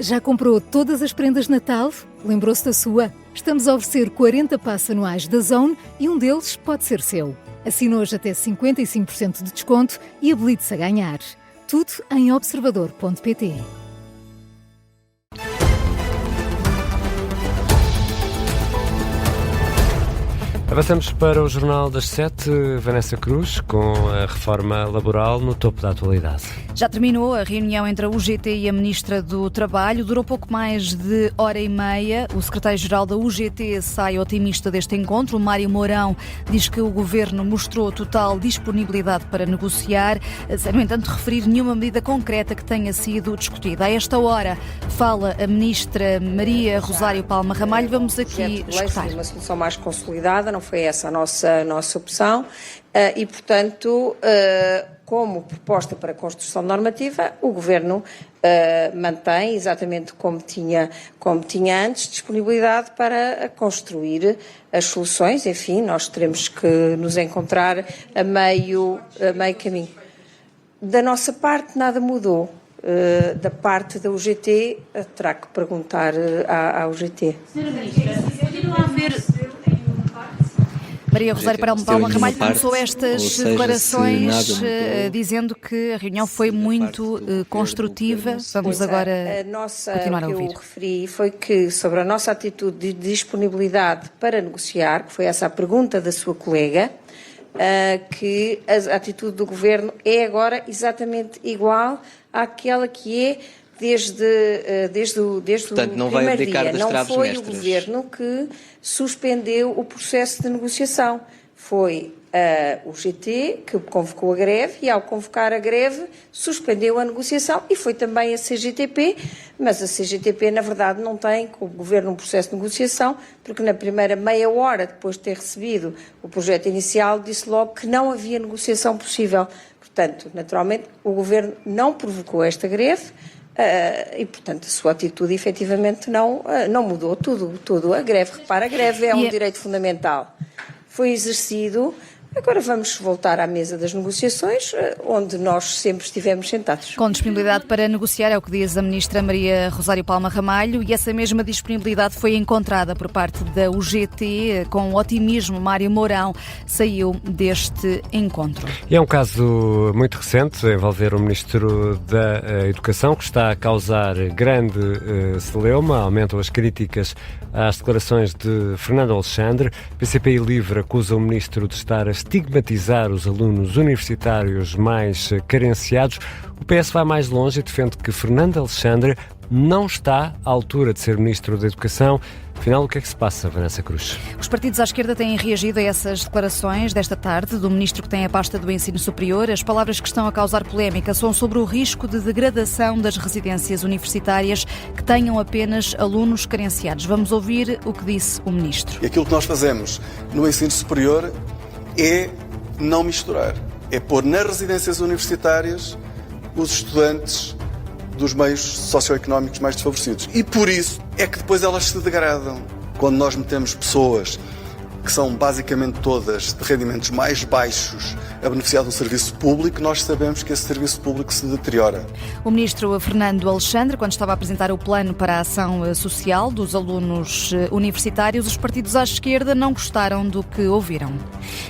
Já comprou todas as prendas de Natal? Lembrou-se da sua? Estamos a oferecer 40 passes anuais da Zone e um deles pode ser seu. Assine hoje até 55% de desconto e habilite-se a ganhar. Tudo em observador.pt. Avançamos para o Jornal das 7, Vanessa Cruz, com a reforma laboral no topo da atualidade. Já terminou a reunião entre a UGT e a Ministra do Trabalho. Durou pouco mais de hora e meia. O secretário-geral da UGT sai otimista deste encontro. O Mário Mourão diz que o Governo mostrou total disponibilidade para negociar, sem, no entanto, referir nenhuma medida concreta que tenha sido discutida. A esta hora fala a Ministra Maria Rosário Palma Ramalho. Vamos aqui escutar. Uma solução mais consolidada, não foi essa a nossa opção e, portanto, como proposta para a construção normativa, o Governo mantém, exatamente como tinha antes, disponibilidade para construir as soluções. Enfim, nós teremos que nos encontrar a meio caminho. Da nossa parte, nada mudou. Da parte da UGT, terá que perguntar à UGT. Senhora Ministra, continua a haver... Maria Rosário Palma Ramalho começou estas declarações dizendo que a reunião foi muito construtiva. Vamos agora continuar a ouvir. O que eu referi foi que, sobre a nossa atitude de disponibilidade para negociar, que foi essa a pergunta da sua colega, que a atitude do Governo é agora exatamente igual àquela que é desde o Portanto, não vai primeiro abdicar dia. das Não traves foi mestras. o Governo que suspendeu o processo de negociação. Foi o GT que convocou a greve e, ao convocar a greve, suspendeu a negociação e foi também a CGTP, mas a CGTP, na verdade, não tem com o Governo um processo de negociação, porque na primeira meia hora, depois de ter recebido o projeto inicial, disse logo que não havia negociação possível. Portanto, naturalmente, o Governo não provocou esta greve, e, portanto, a sua atitude efetivamente não mudou tudo. A greve é um direito fundamental. Foi exercido. Agora vamos voltar à mesa das negociações, onde nós sempre estivemos sentados. Com disponibilidade para negociar, é o que diz a Ministra Maria Rosário Palma Ramalho, e essa mesma disponibilidade foi encontrada por parte da UGT. Com otimismo, Mário Mourão saiu deste encontro. E é um caso muito recente, a envolver o Ministro da Educação, que está a causar grande celeuma. Aumentam as críticas às declarações de Fernando Alexandre. PCP e Livre acusa o Ministro de estar a estigmatizar os alunos universitários mais carenciados. O PS vai mais longe e defende que Fernando Alexandre não está à altura de ser Ministro da Educação. Afinal, o que é que se passa, Vanessa Cruz? Os partidos à esquerda têm reagido a essas declarações desta tarde do Ministro que tem a pasta do Ensino Superior. As palavras que estão a causar polémica são sobre o risco de degradação das residências universitárias que tenham apenas alunos carenciados. Vamos ouvir o que disse o Ministro. E aquilo que nós fazemos no ensino superior é não misturar. É pôr nas residências universitárias os estudantes dos meios socioeconómicos mais desfavorecidos. E por isso é que depois elas se degradam. Quando nós metemos pessoas que são basicamente todas de rendimentos mais baixos a beneficiar de um serviço público, nós sabemos que esse serviço público se deteriora. O Ministro Fernando Alexandre, quando estava a apresentar o plano para a ação social dos alunos universitários, os partidos à esquerda não gostaram do que ouviram.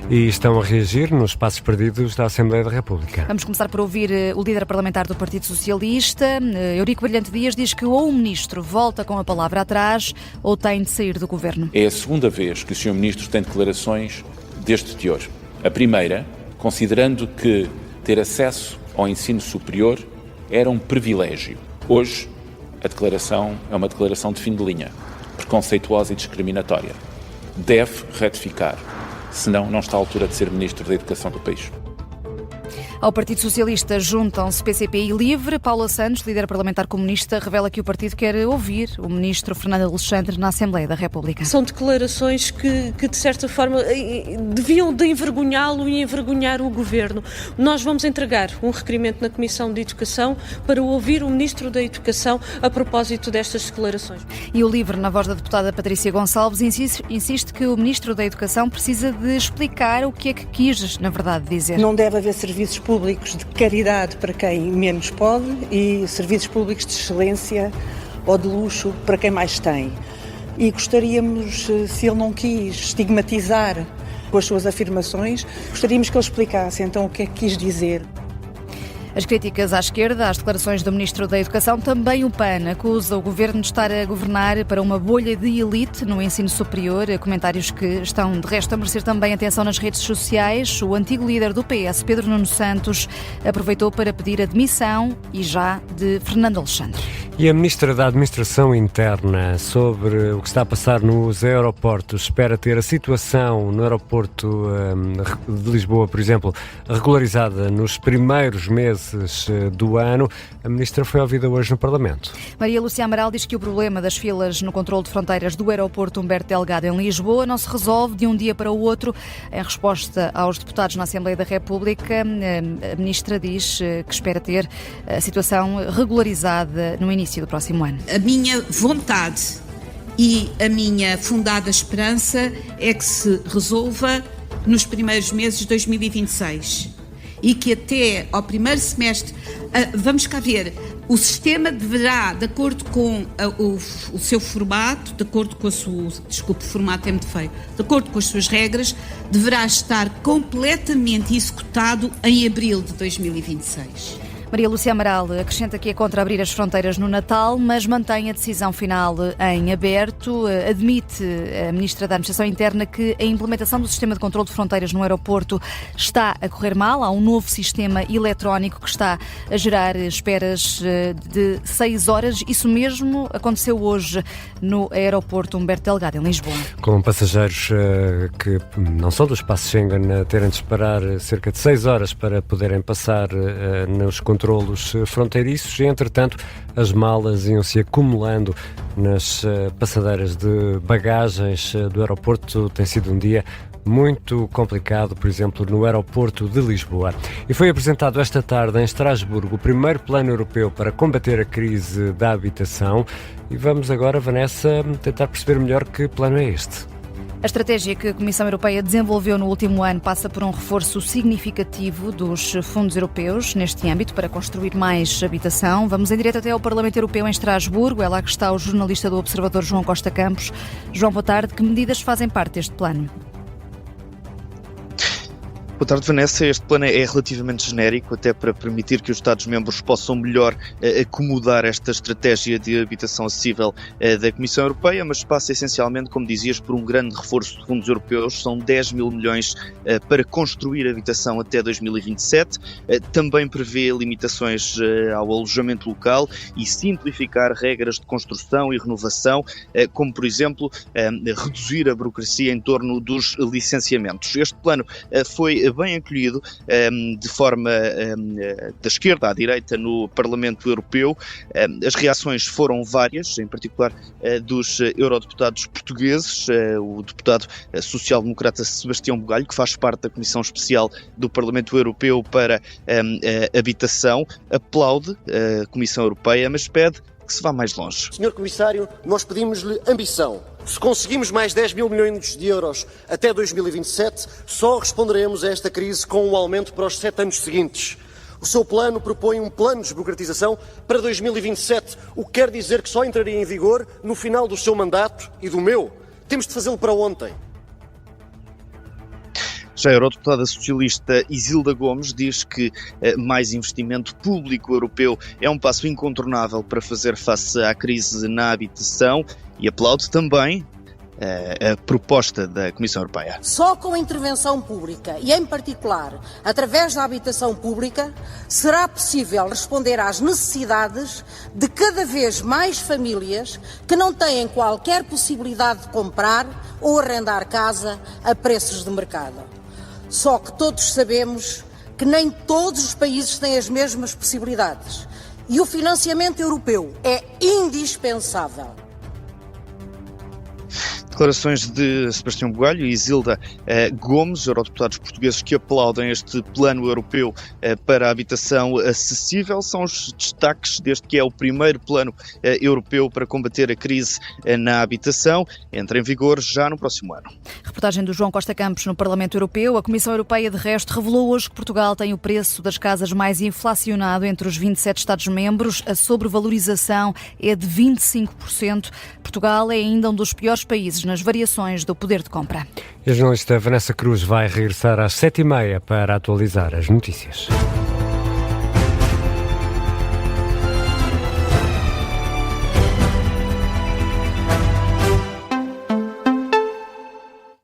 E estão a reagir nos espaços perdidos da Assembleia da República. Vamos começar por ouvir o líder parlamentar do Partido Socialista. Eurico Brilhante Dias diz que ou o Ministro volta com a palavra atrás ou tem de sair do Governo. É a segunda vez que o Sr. Ministro tem declarações deste teor. A primeira, considerando que ter acesso ao ensino superior era um privilégio. Hoje, a declaração é uma declaração de fim de linha, preconceituosa e discriminatória. Deve retificar, senão não está à altura de ser Ministro da Educação do país. Ao Partido Socialista juntam-se PCP e Livre. Paula Santos, líder parlamentar comunista, revela que o partido quer ouvir o Ministro Fernando Alexandre na Assembleia da República. São declarações que de certa forma, deviam de envergonhá-lo e envergonhar o Governo. Nós vamos entregar um requerimento na Comissão de Educação para ouvir o Ministro da Educação a propósito destas declarações. E o Livre, na voz da deputada Patrícia Gonçalves, insiste que o Ministro da Educação precisa de explicar o que é que quis, na verdade, dizer. Não deve haver serviços públicos de caridade para quem menos pode e serviços públicos de excelência ou de luxo para quem mais tem. E gostaríamos, se ele não quis estigmatizar com as suas afirmações, gostaríamos que ele explicasse então o que é que quis dizer. As críticas à esquerda às declarações do Ministro da Educação, também o PAN acusa o Governo de estar a governar para uma bolha de elite no ensino superior, comentários que estão de resto a merecer também atenção nas redes sociais. O antigo líder do PS, Pedro Nuno Santos, aproveitou para pedir a demissão e já de Fernando Alexandre. E a Ministra da Administração Interna, sobre o que está a passar nos aeroportos, espera ter a situação no aeroporto de Lisboa, por exemplo, regularizada nos primeiros meses do ano. A Ministra foi ouvida hoje no Parlamento. Maria Lúcia Amaral diz que o problema das filas no controle de fronteiras do aeroporto Humberto Delgado em Lisboa não se resolve de um dia para o outro. Em resposta aos deputados na Assembleia da República, a Ministra diz que espera ter a situação regularizada no início do próximo ano. A minha vontade e a minha fundada esperança é que se resolva nos primeiros meses de 2026 e que até ao primeiro semestre, vamos cá ver, o sistema deverá, de acordo com o seu formato, de acordo com a sua, desculpe, o formato é muito feio, de acordo com as suas regras, deverá estar completamente executado em abril de 2026. Maria Lúcia Amaral acrescenta que é contra abrir as fronteiras no Natal, mas mantém a decisão final em aberto. Admite a Ministra da Administração Interna que a implementação do sistema de controle de fronteiras no aeroporto está a correr mal. Há um novo sistema eletrónico que está a gerar esperas de 6 horas. Isso mesmo aconteceu hoje no aeroporto Humberto Delgado, em Lisboa. Com passageiros que não são do espaço Schengen a terem de esperar cerca de 6 horas para poderem passar nos controlos fronteiriços e, entretanto, as malas iam-se acumulando nas passadeiras de bagagens do aeroporto. Tem sido um dia muito complicado, por exemplo, no aeroporto de Lisboa. E foi apresentado esta tarde em Estrasburgo o primeiro plano europeu para combater a crise da habitação. E vamos agora, Vanessa, tentar perceber melhor que plano é este. A estratégia que a Comissão Europeia desenvolveu no último ano passa por um reforço significativo dos fundos europeus neste âmbito para construir mais habitação. Vamos em direto até ao Parlamento Europeu em Estrasburgo. É lá que está o jornalista do Observador, João Costa Campos. João, boa tarde. Que medidas fazem parte deste plano? Boa tarde, Vanessa. Este plano é relativamente genérico, até para permitir que os Estados-membros possam melhor acomodar esta estratégia de habitação acessível da Comissão Europeia, mas passa essencialmente, como dizias, por um grande reforço de fundos europeus. São 10 mil milhões para construir habitação até 2027. Também prevê limitações ao alojamento local e simplificar regras de construção e renovação, como, por exemplo, reduzir a burocracia em torno dos licenciamentos. Este plano foi bem acolhido de forma da esquerda à direita no Parlamento Europeu. As reações foram várias, em particular dos eurodeputados portugueses. O deputado social-democrata Sebastião Bugalho, que faz parte da Comissão Especial do Parlamento Europeu para Habitação, aplaude a Comissão Europeia, mas pede que se vá mais longe. Senhor Comissário, nós pedimos-lhe ambição. Se conseguimos mais 10 mil milhões de euros até 2027, só responderemos a esta crise com um aumento para os 7 anos seguintes. O seu plano propõe um plano de desburocratização para 2027, o que quer dizer que só entraria em vigor no final do seu mandato e do meu. Temos de fazê-lo para ontem. Já a eurodeputada socialista Isilda Gomes diz que mais investimento público europeu é um passo incontornável para fazer face à crise na habitação e aplaude também a proposta da Comissão Europeia. Só com a intervenção pública e, em particular, através da habitação pública, será possível responder às necessidades de cada vez mais famílias que não têm qualquer possibilidade de comprar ou arrendar casa a preços de mercado. Só que todos sabemos que nem todos os países têm as mesmas possibilidades e o financiamento europeu é indispensável. Declarações de Sebastião Bugalho e Isilda Gomes, eurodeputados portugueses que aplaudem este plano europeu para a habitação acessível. São os destaques deste que é o primeiro plano europeu para combater a crise na habitação. Entra em vigor já no próximo ano. Reportagem do João Costa Campos no Parlamento Europeu. A Comissão Europeia, de resto, revelou hoje que Portugal tem o preço das casas mais inflacionado entre os 27 Estados-membros. A sobrevalorização é de 25%. Portugal é ainda um dos piores países nas variações do poder de compra. A jornalista Vanessa Cruz vai regressar às 7h30 para atualizar as notícias.